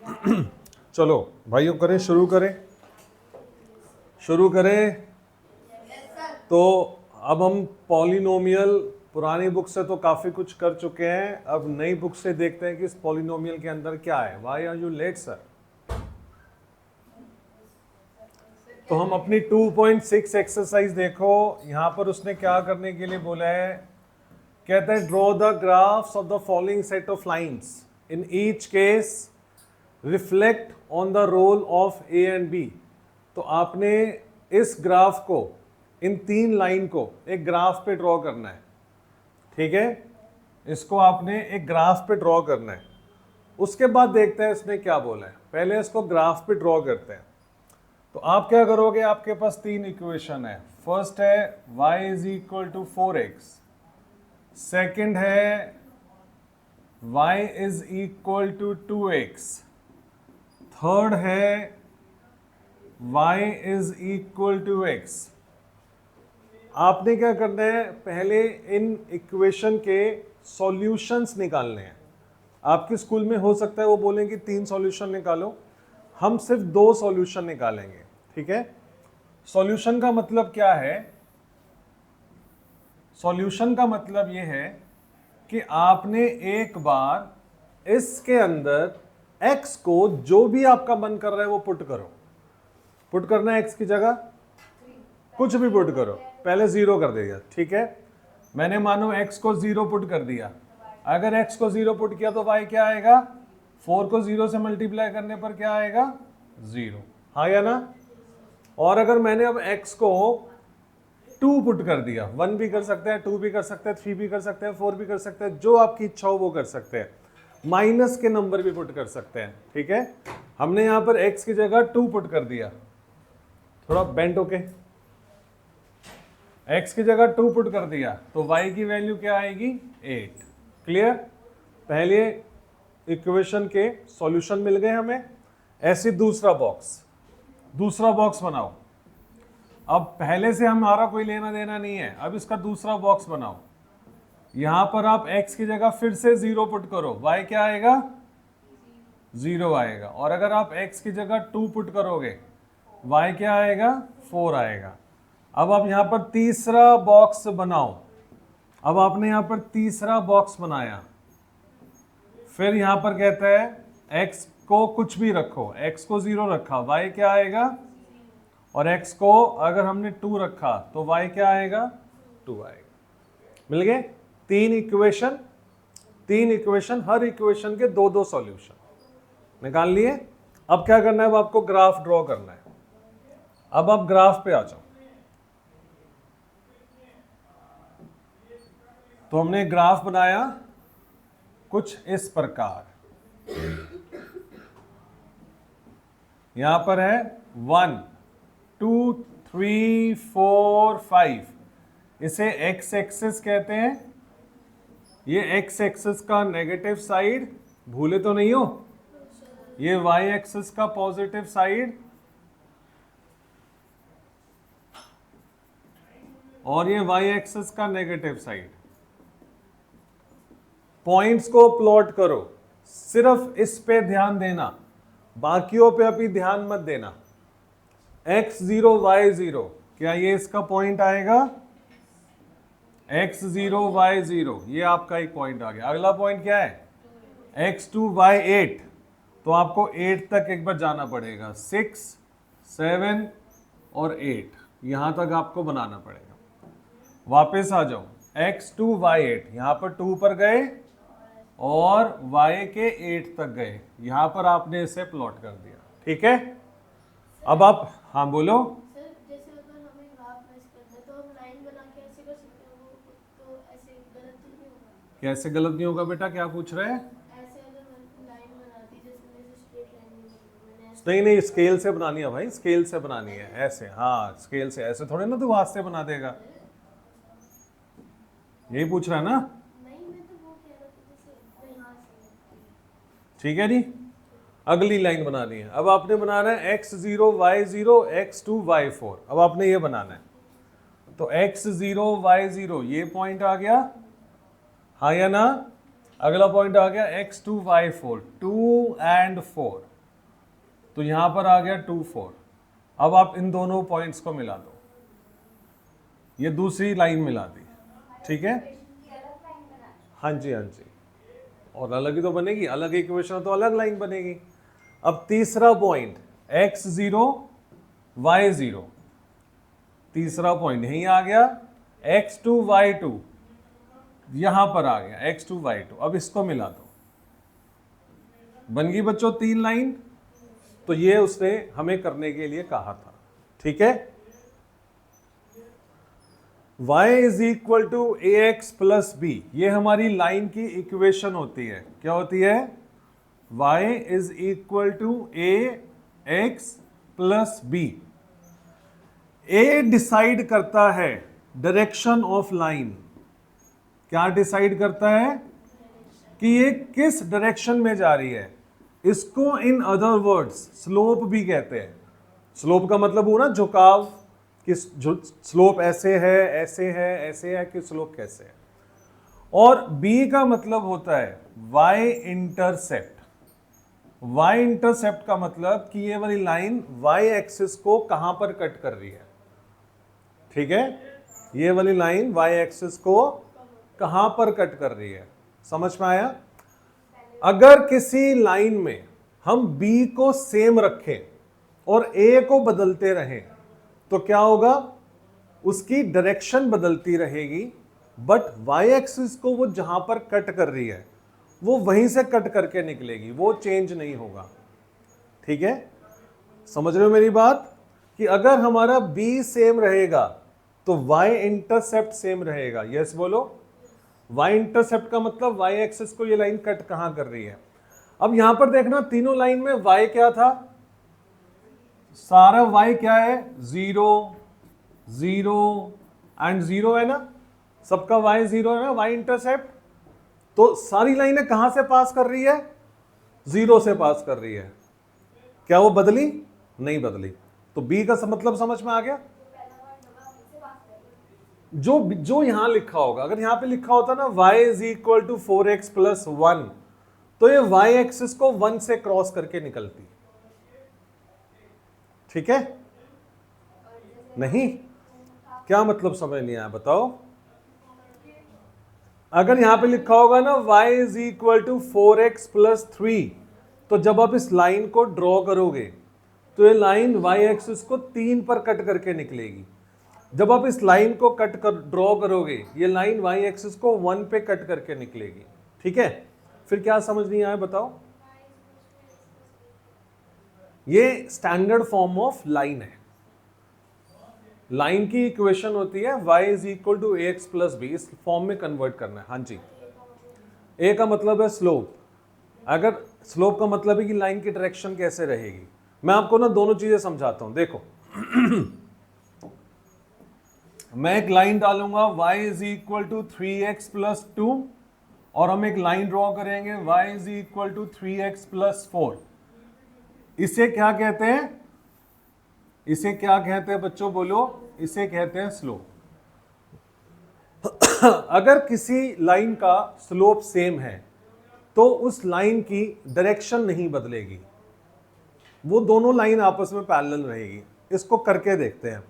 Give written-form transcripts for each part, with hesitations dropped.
चलो भाइयों करें, शुरू करें। तो अब हम पॉलिनोमियल पुरानी बुक से तो काफ़ी कुछ कर चुके हैं, अब नई बुक से देखते हैं कि इस पॉलिनोमियल के अंदर क्या है। Why are you late sir? तो हम अपनी 2.6 एक्सरसाइज देखो, यहां पर उसने क्या करने के लिए बोला है, कहता है draw the graphs of the following set of lines, in each case reflect on the role of a and b. तो आपने इस ग्राफ को, इन तीन लाइन को एक ग्राफ पे ड्रॉ करना है, ठीक है? इसको आपने एक ग्राफ पे ड्रॉ करना है। उसके बाद देखते हैं इसने क्या बोला है। पहले इसको ग्राफ पे ड्रॉ करते हैं। तो आप क्या करोगे, आपके पास तीन इक्वेशन है। फर्स्ट है y is equal to 4x, second है y is equal to 2x, third है y is equal to x। आपने क्या करना है, पहले इन इक्वेशन के सॉल्यूशंस निकालने हैं। आपके स्कूल में हो सकता है वो बोलेंगे 3 सॉल्यूशन निकालो, हम सिर्फ 2 सॉल्यूशन निकालेंगे, ठीक है? सॉल्यूशन का मतलब क्या है? सॉल्यूशन का मतलब ये है कि आपने एक बार इसके अंदर x को जो भी आपका मन कर रहा है वो पुट करो। पुट करना है x की जगह कुछ भी पुट करो, पहले 0 कर देगा, ठीक है? मैंने मानो x को 0 पुट कर दिया। अगर x को 0 पुट किया तो y क्या आएगा? 4 को 0 से मल्टीप्लाई करने पर क्या आएगा? 0, हाँ या ना? और अगर मैंने अब x को 2 पुट कर दिया, 1 भी कर सकते हैं, 2 भी कर सकते हैं, 3 भी कर सकते हैं, 4 भी कर सकते हैं, जो आपकी इच्छा हो वो कर सकते हैं। माइनस के नंबर भी पुट कर सकते हैं, ठीक है? हमने यहां पर x की जगह 2 पुट कर दिया, थोड़ा बेंट होके x की जगह 2 पुट कर दिया, तो y की वैल्यू क्या आएगी? 8। क्लियर? पहले इक्वेशन के सॉल्यूशन मिल गए हमें। ऐसे दूसरा बॉक्स बनाओ। अब पहले से हमारा कोई लेना देना नहीं है, अब इसका दूसरा बॉक्स बनाओ। यहां पर आप x की जगह फिर से 0 पुट करो, y क्या आएगा? 0 आएगा। और अगर आप x की जगह 2 पुट करोगे, y क्या आएगा? 4 आएगा। अब आप यहां पर तीसरा बॉक्स बनाओ। अब आपने यहां पर तीसरा बॉक्स बनाया, फिर यहां पर कहता है x को कुछ भी रखो, x को 0 रखा, y क्या आएगा? और x को अगर हमने 2 रखा तो y क्या आएगा? 2 आएगा। मिल गए तीन इक्वेशन, हर इक्वेशन के 2-2 सॉल्यूशन निकाल लिए। अब क्या करना है, अब आपको ग्राफ ड्रॉ करना है। अब आप ग्राफ पे आ जाओ। तो हमने ग्राफ बनाया कुछ इस प्रकार, यहां पर है 1 2 3 4 5, इसे x एक्सिस कहते हैं। ये x एक्सिस का नेगेटिव साइड, भूले तो नहीं हो? ये y एक्सिस का पॉजिटिव साइड, और ये y एक्सिस का नेगेटिव साइड। पॉइंट्स को प्लॉट करो, सिर्फ इस पे ध्यान देना, बाकियों पे अभी ध्यान मत देना। x0 y0, क्या ये इसका पॉइंट आएगा? x0 y0, ये आपका एक पॉइंट आ गया। अगला पॉइंट क्या है? x2 y8, तो आपको 8 तक एक बार जाना पड़ेगा, 6 7 और 8, यहां तक आपको बनाना पड़ेगा। वापस आ जाओ, x2 y8, यहां पर 2 पर गए और y के 8 तक गए, यहां पर आपने इसे प्लॉट कर दिया, ठीक है? अब आप हाँ बोलो। सर जैसे अगर हमें ग्राफ मैच करना है तो हम लाइन बना के ऐसे कर सकते हैं, वो तो ऐसे गलत तो नहीं होगा? कैसे गलत नहीं होगा बेटा, क्या पूछ रहे हैं? ऐसे अगर मैंने लाइन बना दी, जैसे मैंने स्ट्रेट लाइन नहीं बनाई, मैंने ऐसे नहीं स्केल से बनानी है भाई, स्केल से बनानी है, ऐसे, हाँ स्केल से, ऐसे थोड़े ना तू हाथ से बना देगा। यही पूछ रहा है ना? नहीं, मैं तो वो कह रहा था जैसे यहाँ से। ठीक है जी, अगली लाइन बनानी है। अब आपने बनाना है x0 y0 x2 y4, अब आपने ये बनाना है। तो x0 y0 ये पॉइंट आ गया, हाँ या ना? अगला पॉइंट आ गया x2 y4, 2 and 4, तो यहां पर आ गया 2 4। अब आप इन दोनों पॉइंट्स को मिला दो, ये दूसरी लाइन मिला दी, ठीक है। हाँ जी हाँ जी, और अलग ही तो बनेगी, अलग इक्वेशन तो अलग लाइन बनेगी। अब तीसरा पॉइंट x0 y0, तीसरा पॉइंट यहीं आ गया, x2 y2 यहां पर आ गया, x2 y2। अब इसको मिला दो, बन गई बच्चों 3 लाइन। तो ये उसने हमें करने के लिए कहा था, ठीक है। y is equal to a x plus b, ये हमारी लाइन की इक्वेशन होती है। क्या होती है? y is equal to a x plus b. A decide करता है डायरेक्शन ऑफ लाइन। क्या डिसाइड करता है? कि ये किस डायरेक्शन में जा रही है। इसको इन अदर वर्ड्स स्लोप भी कहते हैं। स्लोप का मतलब हुआ ना झुकाव, कि स्लोप ऐसे है, ऐसे है, ऐसे है, कि स्लोप कैसे है। और बी का मतलब होता है वाई इंटरसेप्ट। वाई इंटरसेप्ट का मतलब कि ये वाली लाइन वाई एक्सिस को कहां पर कट कर रही है, ठीक है। ये वाली लाइन वाई एक्सिस को कहां पर कट कर रही है, समझ में आया। अगर किसी लाइन में हम बी को सेम रखें और ए को बदलते रहें तो क्या होगा? उसकी डायरेक्शन बदलती रहेगी, बट वाई एक्सिस को वो जहां पर कट कर रही है वो वहीं से कट करके निकलेगी, वो चेंज नहीं होगा, ठीक है। समझ रहे हो मेरी बात? कि अगर हमारा बी सेम रहेगा तो वाई इंटरसेप्ट सेम रहेगा। यस बोलो। वाई इंटरसेप्ट का मतलब वाई एक्सिस को ये लाइन कट कहां कर रही है। अब यहां पर देखना, तीनों लाइन में वाई क्या था? सारा वाई क्या है? 0 0 एंड 0 है ना, सबका वाई 0 है ना, वाई इंटरसेप्ट। तो सारी लाइनें कहां से पास कर रही है? 0 से पास कर रही है। क्या वो बदली? नहीं बदली। तो बी का मतलब समझ में आ गया। जो यहां लिखा होगा, अगर यहां पे लिखा होता ना y is equal to 4x plus 1, तो ये y एक्सिस को 1 से क्रॉस करके निकलती, ठीक है। नहीं, क्या मतलब समझ नहीं आया बताओ। अगर यहां पे लिखा होगा ना y is equal to 4x plus 3, तो जब आप इस लाइन को ड्रॉ करोगे तो ये लाइन y एक्सिस को 3 पर कट करके निकलेगी। जब आप इस लाइन को कट कर ड्रॉ करोगे, ये लाइन y एक्सिस को 1 पे कट करके निकलेगी, ठीक है। फिर क्या समझ नहीं आया बताओ। ये स्टैंडर्ड फॉर्म ऑफ लाइन है। लाइन की इक्वेशन होती है y is equal to a x plus b, इस फॉर्म में कन्वर्ट करना है। हाँ जी, ए का मतलब है स्लोप। अगर स्लोप का मतलब है कि लाइन की डायरेक्शन कैसे रहेगी। मैं आपको ना दोनों चीजें समझाता हूं, देखो। मैं एक लाइन डालूंगा y is equal to 3x plus 2, और हम एक लाइन ड्रॉ करेंगे y is equal to 3x plus 4। इसे क्या कहते हैं? इसे क्या कहते हैं बच्चों, बोलो। इसे कहते हैं स्लोप। अगर किसी लाइन का स्लोप सेम है तो उस लाइन की डायरेक्शन नहीं बदलेगी, वो दोनों लाइन आपस में पैरेलल रहेगी। इसको करके देखते हैं।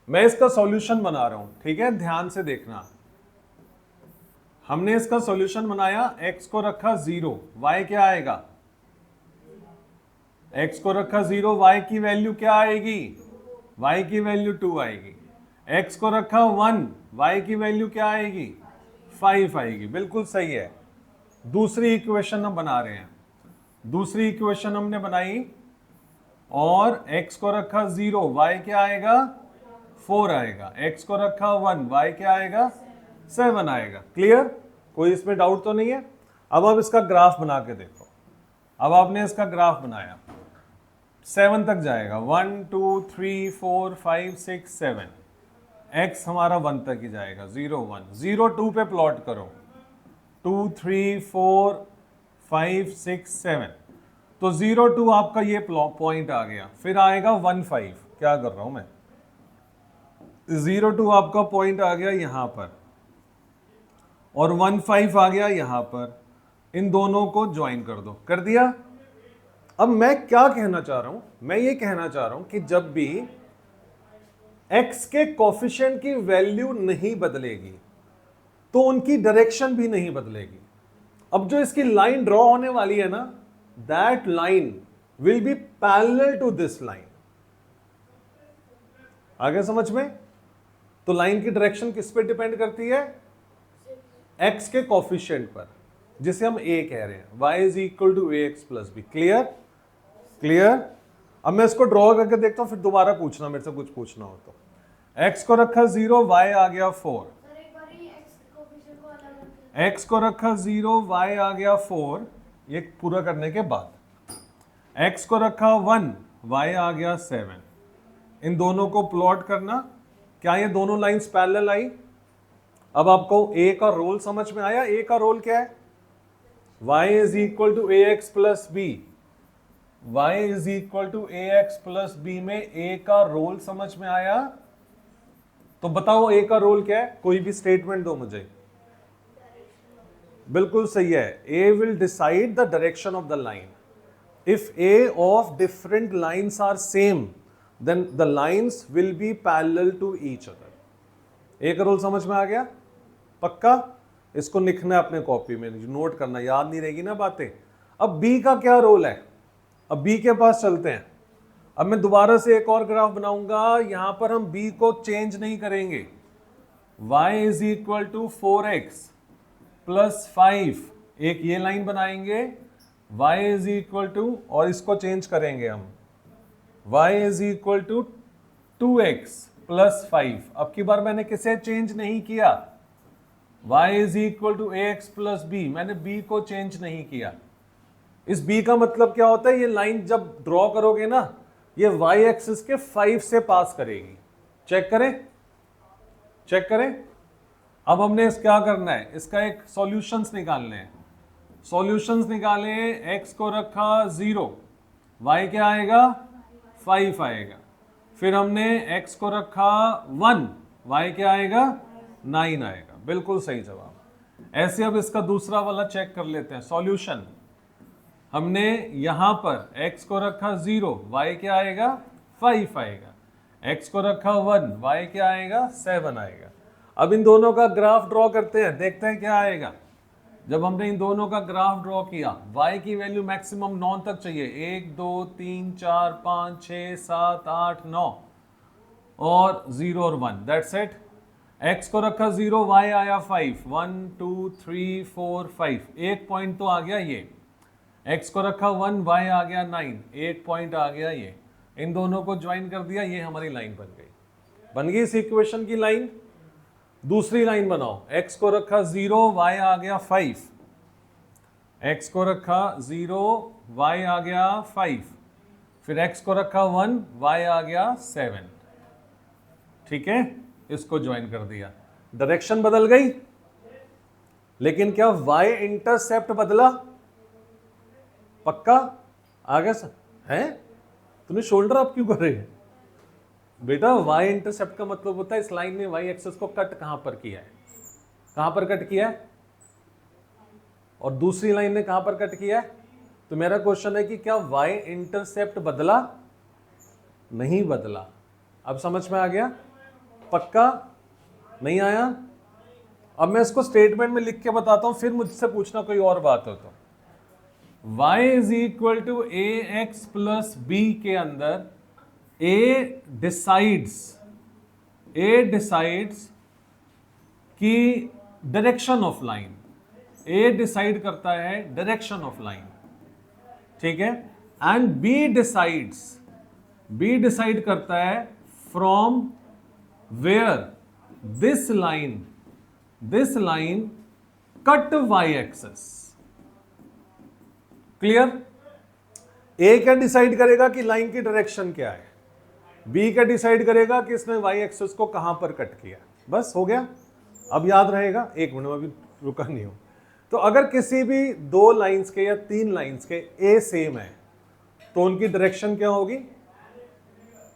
मैं इसका सॉल्यूशन बना रहा हूं, ठीक है, ध्यान से देखना। हमने इसका सॉल्यूशन बनाया, x को रखा 0, y क्या आएगा? x को रखा 0, y की वैल्यू क्या आएगी? y की वैल्यू 2 आएगी। x को रखा 1, y की वैल्यू क्या आएगी? 5 आएगी। बिल्कुल सही है। दूसरी इक्वेशन हम बना रहे हैं। दूसरी इक्वेशन हमने बनाई और x को रखा 0, y क्या आएगा? 4 आएगा। x को रखा 1, y क्या आएगा? 7 आएगा। क्लियर? कोई इसमें डाउट तो नहीं है। अब आप इसका ग्राफ बना के देखो। अब आपने इसका ग्राफ बनाया, 7 तक जाएगा, 1 2 3 4 5 6 7। x हमारा 1 तक ही जाएगा, 0 1 0 2 पे प्लॉट करो, 2 3 4 5 6 7। तो 0 2 आपका ये पॉइंट आ गया। फिर आएगा 1 5, क्या कर रहा हूं मैं, 0 2 आपका पॉइंट आ गया यहां पर, और 1 5 आ गया यहां पर। इन दोनों को ज्वाइन कर दो। कर दिया? अब मैं क्या कहना चाह रहा हूं, मैं ये कहना चाह रहा हूं कि जब भी x के कोफिशिएंट की वैल्यू नहीं बदलेगी तो उनकी डायरेक्शन भी नहीं बदलेगी। अब जो इसकी लाइन ड्रॉ होने वाली है ना, that line will be parallel to this line. आगे समझ में? तो लाइन की डायरेक्शन किस पे डिपेंड करती है? x के कोफिशिएंट पर, जिसे हम a कह रहे हैं। y is equal to a x plus b. Clear? Clear? अब मैं इसको ड्रॉ करके देखता हूं, फिर दोबारा पूछना मेरे से, कुछ पूछना हो तो। x को रखा 0, y आ गया 4। सर एक बार ही x कोफिशिएंट को अलग रखें। x को रखा 0, y आ गया 4। ये पूरा करने के बाद x को रखा 1, y आ गया 7। इन दोनों को प्लॉट करना। क्या ये दोनों लाइंस पैरेलल आई? अब आपको a का रोल समझ में आया? a का रोल क्या है? y is equal to a x plus b. y is equal to a x plus b में a का रोल समझ में आया? तो बताओ a का रोल क्या है? कोई भी स्टेटमेंट दो मुझे। बिल्कुल सही है, a will decide the direction of the line. If a of different lines are same, then the lines will be parallel to each other. a का रोल समझ में आ गया? पक्का? इसको लिखना है अपने कॉपी में, नोट करना, याद नहीं रहेगी ना बातें। अब b का क्या रोल है? अब b के पास चलते हैं। अब मैं दोबारा से एक और ग्राफ बनाऊंगा, यहां पर हम b को चेंज नहीं करेंगे। y is equal to 4x plus 5, एक ये लाइन बनाएंगे। y इज इक्वल टू, और इसको चेंज करेंगे हम, y is equal to 2x plus 5। अब की बार मैंने किसे चेंज नहीं किया? y is equal to a x plus b, मैंने b को चेंज नहीं किया। इस b का मतलब क्या होता है? ये लाइन जब ड्रॉ करोगे ना, ये y एक्सिस के 5 से पास करेगी। चेक करें, चेक करें। अब हमने इस क्या करना है? इसका एक सॉल्यूशंस निकालने हैं। सॉल्यूशंस निकाले, x को रखा 0, y क्या आएगा? 5 आएगा। फिर हमने x को रखा 1, y क्या आएगा? 9 आएगा। बिल्कुल सही जवाब। ऐसे अब इसका दूसरा वाला चेक कर लेते हैं। सॉल्यूशन, हमने यहां पर x को रखा 0, y क्या आएगा? 5 आएगा। x को रखा 1, y क्या आएगा? 7 आएगा। अब इन दोनों का ग्राफ ड्रॉ करते हैं, देखते हैं क्या आएगा। जब हमने इन दोनों का ग्राफ ड्रॉ किया, y की वैल्यू मैक्सिमम 9 तक चाहिए। 1 2 3 4 5 6 7 8 9 और 0 और 1, दैट्स इट। x को रखा 0, y आया 5, 1 2 3 4 5, एक पॉइंट तो आ गया ये। x को रखा 1, y आ गया 9, एक पॉइंट आ गया ये। इन दोनों को ज्वाइन कर दिया, ये हमारी लाइन बन गई। बन गई इस इक्वेशन की लाइन। दूसरी लाइन बनाओ, x को रखा 0, y आ गया 5, x को रखा 0, y आ गया 5, फिर x को रखा 1, y आ गया 7। ठीक है, इसको ज्वाइन कर दिया, डायरेक्शन बदल गई, लेकिन क्या y इंटरसेप्ट बदला? पक्का? आ गया सर? है? तूने शोल्डर अप क्यों कर रहे हैं बेटा? y इंटरसेप्ट का मतलब होता है इस लाइन ने y एक्सिस को कट कहां पर किया है? कहां पर कट किया है? और दूसरी लाइन ने कहां पर कट किया है? तो मेरा क्वेश्चन है कि क्या y इंटरसेप्ट बदला? नहीं बदला। अब समझ में आ गया? पक्का? नहीं आया? अब मैं इसको स्टेटमेंट में लिख के बताता हूं, फिर मुझसे पूछना कोई और बात हो तो। y is equal to a x plus b के अंदर A डिसाइड्स की direction of line. A decide करता है डायरेक्शन ऑफ लाइन, ठीक है। एंड B डिसाइड करता है from where this line cut y axis. Clear? A क्या डिसाइड करेगा कि लाइन की डायरेक्शन क्या है, B क्या डिसाइड करेगा कि इसने y एक्सिस को कहां पर कट किया। बस हो गया। अब याद रहेगा, एक मिनट में अभी रुका नहीं हो। तो अगर किसी भी दो लाइंस के या तीन लाइंस के A सेम है तो उनकी डायरेक्शन क्या होगी?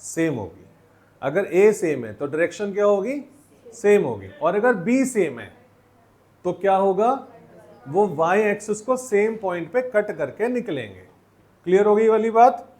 सेम होगी। अगर A सेम है तो डायरेक्शन क्या होगी? सेम होगी। और अगर B सेम है तो क्या होगा? वो y एक्सिस को सेम पॉइंट पे कट करके निकलेंगे। क्लियर हो गई वाली बात?